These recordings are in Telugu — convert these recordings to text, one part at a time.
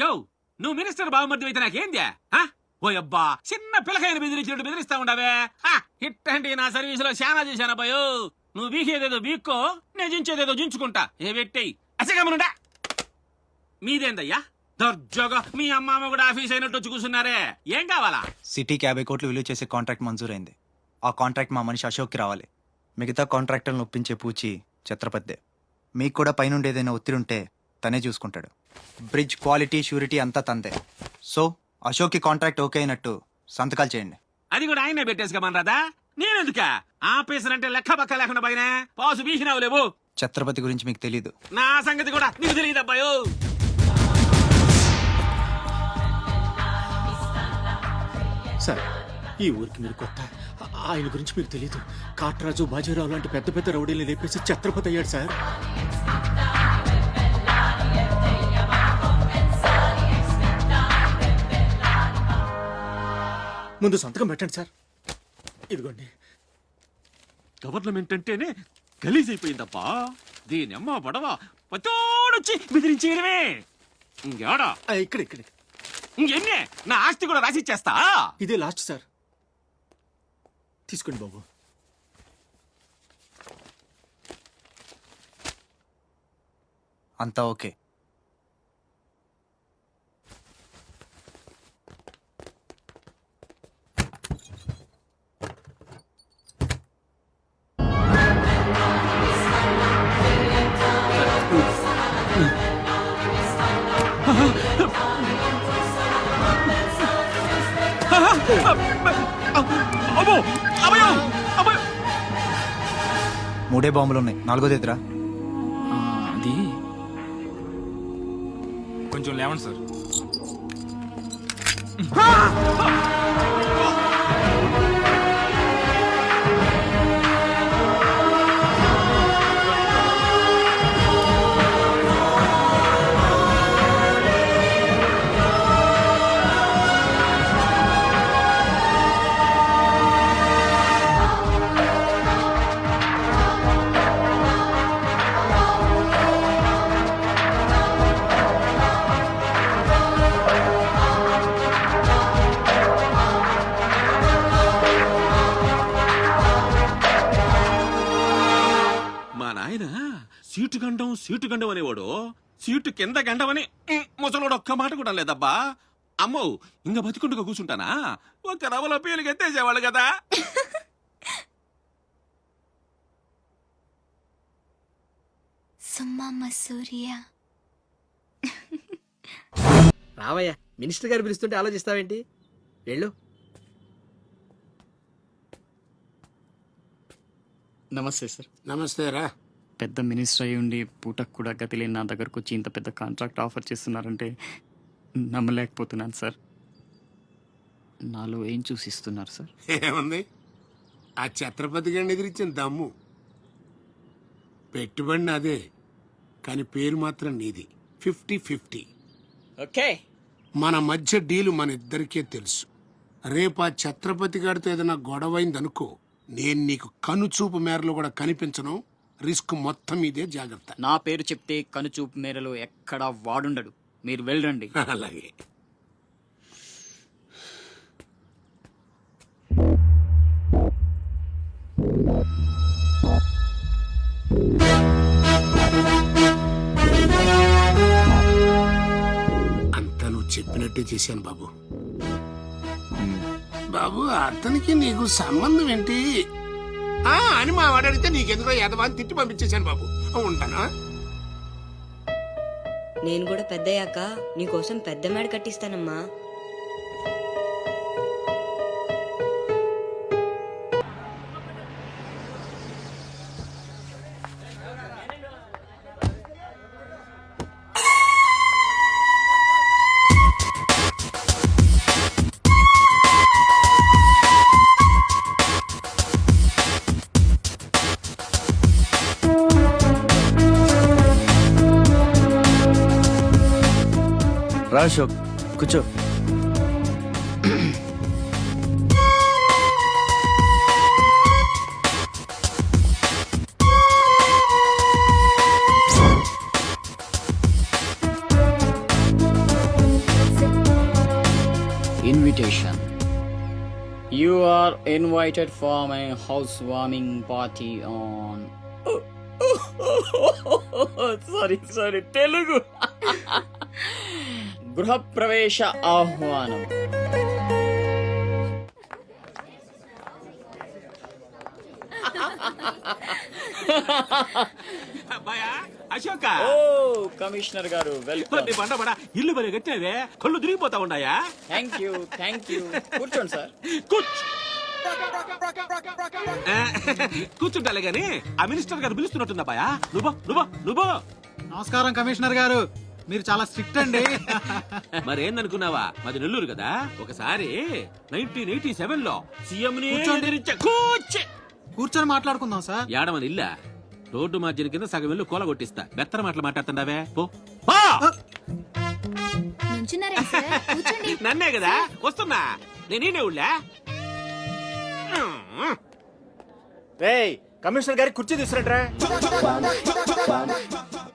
యో నువ్వు మినిస్టర్ బావమర్ది అయితే నాకేంద్యా ఓ అబ్బా చిన్న పిల్లకాయని బెదిరించినట్టు బెదిరిస్తా ఉండవే ఇట్టండి నా సర్వీసులో శానా చేశాను అబ్బాయో నువ్వు వీకేదేదో వీక్కో నేను జించేదేదో జించుకుంటా ఏ పెట్టేయి అసగమనుడా మీదేందయ్యా దర్జోగా మీ అమ్మ కూడా ఆఫీస్ అయినట్టు వచ్చి కూర్చున్నారే ఏం కావాలా? సిటీకి 50 కోట్లు విలువ చేసే కాంట్రాక్ట్ మంజూరైంది. ఆ కాంట్రాక్ట్ మా మనిషి అశోక్కి రావాలి. మిగతా కాంట్రాక్టర్లను ఒప్పించే పూచి ఛత్రపతిదే. మీకు కూడా పైనుండి ఏదైనా ఒత్తిడి ఉంటే తనే చూసుకుంటాడు. బ్రిడ్జ్ క్వాలిటీ షూరిటీ అంతా తందే. సో అశోక్కి కాంట్రాక్ట్ ఓకే అయినట్టు సంతకాలు చేయండి. అది కూడా ఆయనే పెట్టేసుకోమనరాదా? నేనెందుక ఆఫీసర్ అంటే లెక్క పక్క లేకుండా పైన పాసు బీసినావు లేవు. ఛత్రపతి గురించి మీకు తెలీదు. నా సంగతి కూడా నీకు తెలియదు అబ్బాయో. సార్ ఈ ఊరికి మీరు కొత్త, ఆయన గురించి మీకు తెలియదు. కాట్రాజు బాజీరావు లాంటి పెద్ద పెద్ద రౌడీలు లేపేసి ఛత్రపతి అయ్యాడు సార్. ముందు సంతకం పెట్టండి సార్. ఇదిగోండి. గవర్నమెంట్ అంటేనే గలీజ్ అయిపోయిందబ్బా. దీని అమ్మ పడవ పతోడొచ్చి బెదిరించేయడమే. ఇంకేడా ఇక్కడ ఇంకెన్నే నా ఆస్తి కూడా రాసిచ్చేస్తా. ఇదే లాస్ట్ సార్, తీసుకోండి బాబు. అంతా ఓకే. మూడే బాంబులు ఉన్నాయి, నాలుగోది ఎదురా. అది కొంచెం లేవండి సార్. సీటు గండం అనేవాడు సీటు కింద గండమని ముసలోడు ఒక్క మాట కూడా లేదబ్బా. అమ్మో ఇంకా బతికుండగా కూర్చుంటానా? ఒక రవలో పేలికి ఎత్తేసేవాళ్ళు కదా. రావయ్యా, మినిస్టర్ గారు పిలుస్తుంటే ఆలోచిస్తావేంటి? వెళ్ళు. నమస్తే సార్. నమస్తే రా. పెద్ద మినిస్టర్ అయ్యి ఉండి పూటకు కూడా గతి లేని నా దగ్గరకు వచ్చి ఇంత పెద్ద కాంట్రాక్ట్ ఆఫర్ చేస్తున్నారంటే నమ్మలేకపోతున్నాను సార్. నాలో ఏం చూసిస్తున్నారు సార్? ఏముంది, ఆ ఛత్రపతి గారిని ఎదిరించిన దమ్ము. పెట్టుబడి అదే, కానీ పేరు మాత్రం నీది. 50-50. ఓకే, మన మధ్య డీలు మన ఇద్దరికే తెలుసు. రేపు ఆ ఛత్రపతి గారితో ఏదైనా గొడవైందనుకో, నేను నీకు కనుచూపు మేరలో కూడా కనిపించను. రిస్క్ మొత్తం ఇదే, జాగ్రత్త. నా పేరు చెప్తే కనుచూపు మేరలో ఎక్కడా వాడుండడు. మీరు వెళ్ళండి. అలాగే. అంతా నువ్వు చెప్పినట్టే చేశాను బాబు. బాబు, అతనికి నీకు సంబంధం ఏంటి అని మా వాడు అడిగితే నీకెందుకో యదవాన్ని తిట్టి పంపించేశాను బాబు. ఉంటానా? నేను కూడా పెద్దయ్యాక నీకోసం పెద్ద మేడ కట్టిస్తానమ్మా. రా అశోక్, కూర్చో. invitation. You are invited for my housewarming party on. Sorry, Telugu. గృహప్రవేశ ఆహ్వానం. అబ్బాయా అశోక ఓ కమిషనర్ గారు వెల్కమ్. నీ బండ బడా ఇల్లు మరి కట్టావే కళ్ళు తిరిగిపోతా ఉన్నాయా? థ్యాంక్ యూ కూర్చోండి సార్. కూర్చుంటాలే గాని ఆ మినిస్టర్ గారు పిలుస్తున్నట్టుంది అబ్బాయా. నువ్వు నమస్కారం కమిషనర్ గారు, మీరు చాలా స్ట్రిక్ట్ అండి. మరేందనుకున్నావా, మాది నెల్లూరు కదా. ఒకసారి 1987 లో సీఎం కూర్చొని మాట్లాడుకుందాం సార్. ఏడమని ఇల్లా రోడ్డు మార్జిన్ కింద సగం ఇల్లు కూల కొట్టిస్తా. బెత్తర మాటలు మాట్లాడుతుండవే పో. పో! నన్నే కదా వస్తున్నా. నేనే ఉళ్ళా కమిషనర్ గారి కుర్చీ తీసుకురంట్రా.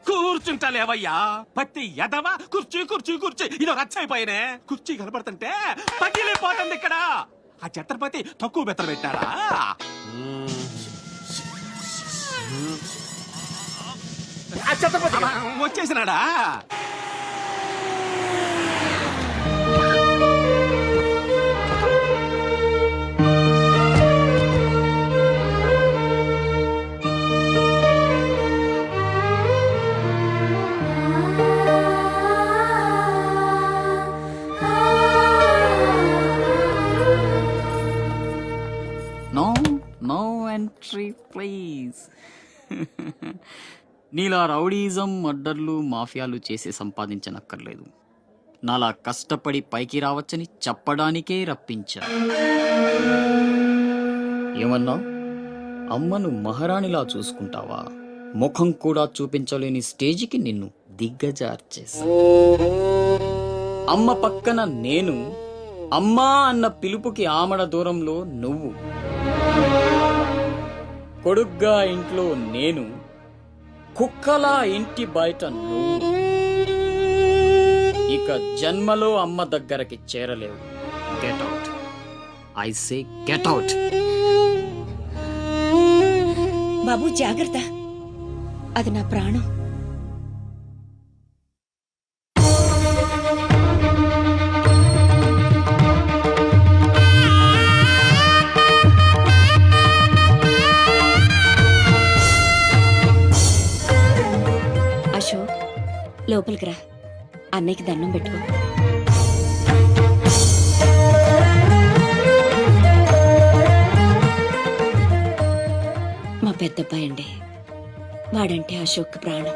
కూర్చుంటలేవయ్యా పత్తి ఎదవా. కుర్చీ ఇదో రచ్చైపోయినే. కుర్చీ కనపడుతుంటే పగిలిపోతుంది ఇక్కడ. ఆ ఛత్రపతి తక్కువ బెత్తర పెట్టాడా? వచ్చేసినాడా? No entry please. నీలా రౌడీజం, మర్డర్లు, మాఫియాలు చేసి సంపాదించనక్కర్లేదు. నాలా కష్టపడి పైకి రావచ్చని చెప్పడానికే రప్పించా. ఏమన్నా అమ్మను మహారాణిలా చూసుకుంటావా? ముఖం కూడా చూపించలేని స్టేజికి నిన్ను దిగ్గజార్చేసా. అమ్మ పక్కన నేను, అమ్మా అన్న పిలుపుకి ఆమడ దూరంలో నువ్వు. కొడుగ్గా ఇంట్లో నేను, కుక్కలా ఇంటి బయట నువ్వు. ఇక జన్మలో అమ్మ దగ్గరకి చేరలేవు. Get out, I say get out. బాబు జాగ్రత్త, అది నా ప్రాణం. అశోక్, లోపలికి రా. అన్నయ్యకి దండం పెట్టుకో. మా పెద్దబ్బాయి అండి, వాడంటే అశోక్ ప్రాణం.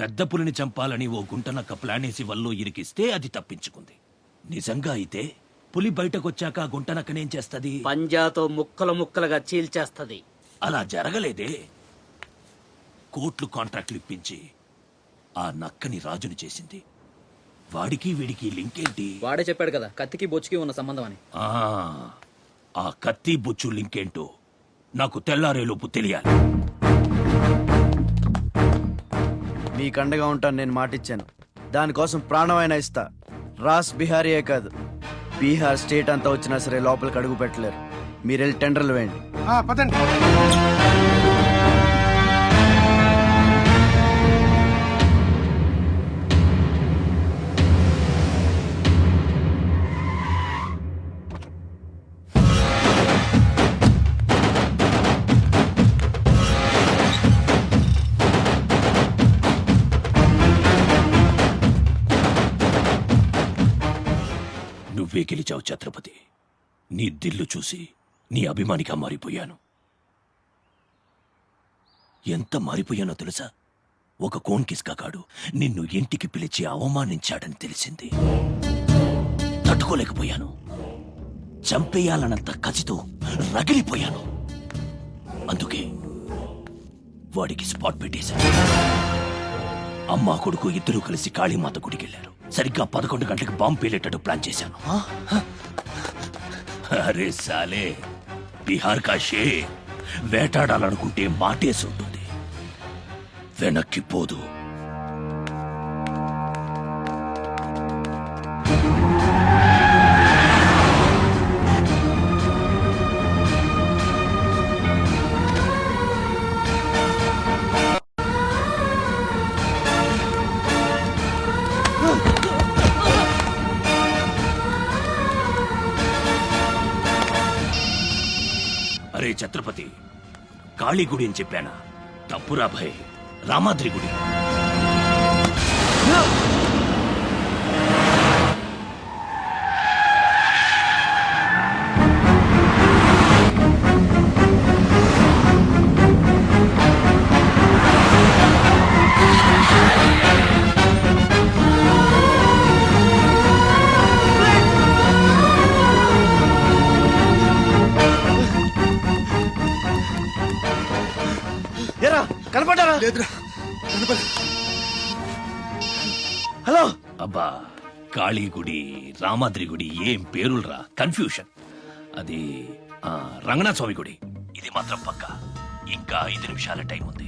పెద్ద పులిని చంపాలని ఓ గుంటనక్క ప్లానేసి వల్లో ఇరికిస్తే అది తప్పించుకుంది. నిజంగా అయితే పులి బయటకొచ్చాక గుంటనక్కనేం చేస్తది? పంజాతో ముక్కలుగా చీల్చేస్తది. అలా జరగలేదే. కోట్లు కాంట్రాక్ట్లు ఇప్పించి ఆ నక్కని రాజుని చేసింది. వాడికి వీడికి లింక్ ఏంటి? వాడే చెప్పాడు కదా కత్తికి బొచ్చుకి ఉన్న సంబంధం అని. ఆ కత్తి బొచ్చు లింక్ ఏంటో నాకు తెల్లారేలోపు తెలియాలి. మీకు అండగా ఉంటాను, నేను మాటిచ్చాను. దానికోసం ప్రాణమైనా ఇస్తా. రాస్ బిహారీయే కాదు, బీహార్ స్టేట్ అంతా వచ్చినా సరే లోపలికి అడుగు పెట్టలేరు. మీరు వెళ్ళి టెండర్లు వేయండి. పదండి. నువ్వే గెలిచావు ఛత్రపతి. నీ దిల్లు చూసి నీ అభిమానిగా మారిపోయాను. ఎంత మారిపోయానో తెలుసా? ఒక కోన్ కిస్కాకాడు నిన్ను ఇంటికి పిలిచి అవమానించాడని తెలిసింది. తట్టుకోలేకపోయాను. చంపేయాలన్నంత కసితో రగిలిపోయాను. అందుకే వాడికి స్పాట్ పెట్టేశాను. అమ్మా కొడుకు ఇద్దరు కలిసి కాళీమాత గుడికెళ్లారు. సరిగ్గా 11 గంటలకు బాంబు పేలేటట్టు ప్లాన్ చేశాను. అరే సాలే, బిహార్ కా షేర్ వేటాడాలనుకుంటే మాటేసి ఉంటుంది, వెనక్కి పోదు. అరే ఛత్రపతి, కాళీ గుడి అని చెప్పానా? తప్పురా భయ్, రామాద్రి గుడి. ఎరా కనపడ్డారా? హలో, అబ్బా, కాళీ గుడి, రామాద్రి గుడి ఏం పేరులరా, కన్ఫ్యూషన్. అది రంగనాథ స్వామి గుడి. ఇది మాత్రం పక్క. ఇంకా 5 నిమిషాల టైం ఉంది.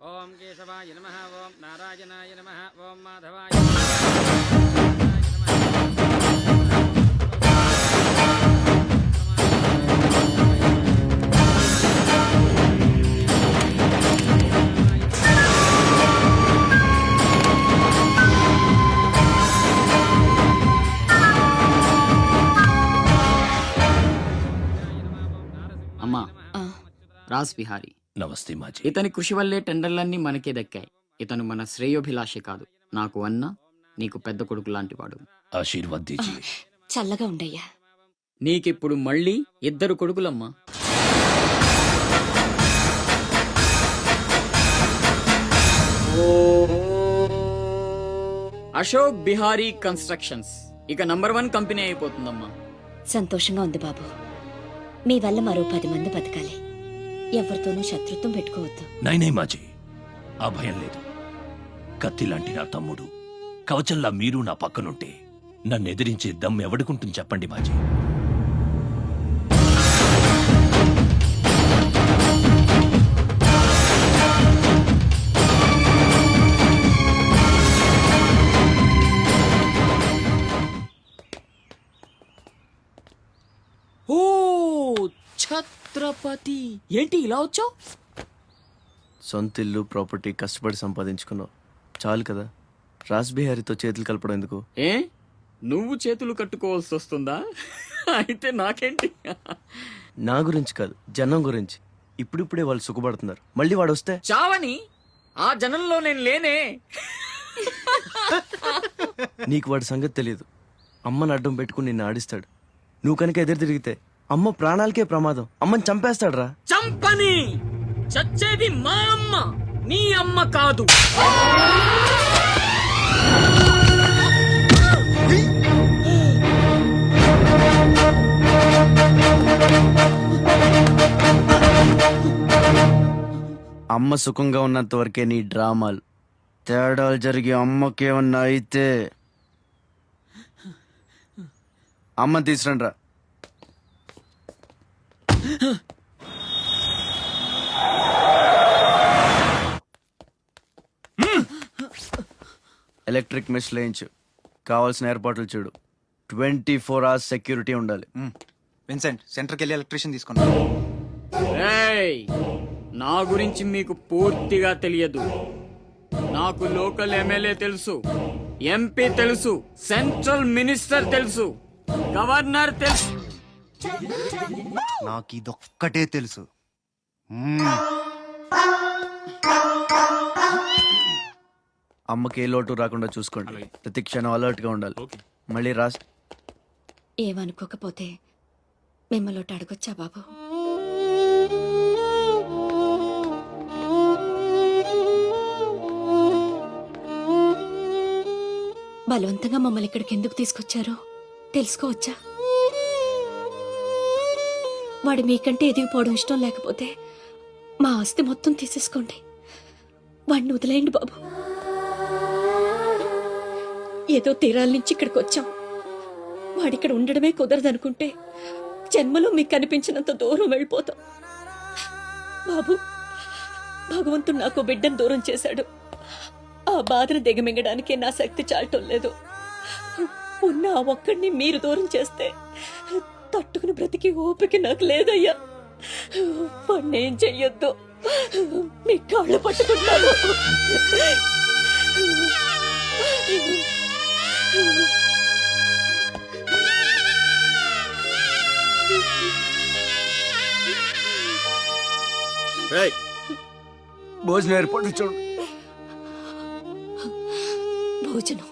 ఓం కేశవాయ నమః, ఓం నారాయణాయ నమః, ఓం మాధవాయ అమ్మా, రాస్ బిహారీ. నమస్తే మాజీ. ఇతని కృషి వల్లే టెండర్లన్నీ మనకే దక్కాయి. ఇతను మన శ్రేయోభిలాషే కాదు, నాకు అన్న, నీకు పెద్ద కొడుకు లాంటివాడు. ఆశీర్వాద్ దీజియే. చల్లగా ఉండయ్యా. నీకిప్పుడు మళ్ళీ 2 కొడుకులమ్మా. అశోక్ బిహారీ కన్స్ట్రక్షన్స్ ఇక #1 కంపెనీ అయిపోతుందమ్మా. సంతోషంగా ఉంది బాబు. మీ వల్ల మరో 10 మంది బతకాలి. ఎవరితోనూ శత్రుత్వం పెట్టుకోవద్దు. నైనే మాజీ, ఆ భయం లేదు. కత్తి లాంటి నా తమ్ముడు, కవచంలా మీరు నా పక్కనుంటే నన్ను ఎదిరించే దమ్ ఎవడుకుంటుంది చెప్పండి మాజీ. ఓ ఛత్రపతి, ఏంటి ఇలా వచ్చావు? సొంత ఇల్లు, ప్రాపర్టీ కష్టపడి సంపాదించుకున్నావు, చాలు కదా. రాస్ బిహారీతో చేతులు కలపడం ఎందుకు? ఏ, నువ్వు చేతులు కట్టుకోవాల్సి వస్తుందా? అయితే నాకేంటి? నా గురించి కాదు, జనం గురించి. ఇప్పుడిప్పుడే వాళ్ళు సుఖపడుతున్నారు, మళ్ళీ వాడు వస్తే చావని ఆ జనంలో నేను లేనే. నీకు వాడి సంగతి తెలియదు. అమ్మని అడ్డం పెట్టుకుని నిన్ను ఆడిస్తాడు. నువ్వు కనుక ఎదురు తిరిగితే అమ్మ ప్రాణాలకే ప్రమాదం. అమ్మని చంపేస్తాడు రా. చంపని, చచ్చేది మా అమ్మ, నీ అమ్మ కాదు. అమ్మ సుఖంగా ఉన్నంత వరకే నీ డ్రామాలు. తేడాలు జరిగి అమ్మకేమన్నా అయితే అమ్మని తీసురండి రా. ఎలక్ట్రిక్ మెష్ లేయించు, కావాల్సిన ఏర్పాట్లు చూడు. 24 hours సెక్యూరిటీ ఉండాలి. విన్సెంట్, సెంటర్కి వెళ్ళి ఎలక్ట్రీషియన్ తీసుకున్నా. ఏయ్, నా గురించి మీకు పూర్తిగా తెలియదు. నాకు లోకల్ ఎమ్మెల్యే తెలుసు, ఎంపీ తెలుసు, సెంట్రల్ మినిస్టర్ తెలుసు, గవర్నర్ తెలుసు. నాకు ఇదొక్కటే తెలుసు. అమ్మకి ఏ లోటు రాకుండా చూసుకోండి. ప్రతి క్షణం అలర్ట్ గా ఉండాలి. మళ్ళీ రాస్ ఏమనుకోకపోతే మిమ్మల్ని అడగొచ్చా బాబు? బలవంతంగా మమ్మల్ని ఇక్కడికి ఎందుకు తీసుకొచ్చారో తెలుసుకోవచ్చా? వాడు మీకంటే ఎదిగిపోవడం ఇష్టం లేకపోతే మా ఆస్తి మొత్తం తీసేసుకోండి. వాడిని వదిలేయండి బాబు. ఏదో తీరాల నుంచి ఇక్కడికి వచ్చాం. వాడిక్కడ ఉండడమే కుదరదనుకుంటే జన్మలో మీకు కనిపించినంత దూరం వెళ్ళిపోతాం. బాబు, భగవంతుడు నాకు బిడ్డను దూరం చేశాడు. ఆ బాధను దిగమింగడానికే నా శక్తి చాలటం లేదు. ఉన్న ఆ ఒక్కడిని మీరు దూరం చేస్తే తట్టుకుని బ్రతికి ఓపిక నాకు లేదయ్యా. వాణ్ణేం చెయ్యొద్దు, మీ కాళ్ళు పట్టుకుంటాను. భోజనం ఏర్పాటు చూడండి. భోజనం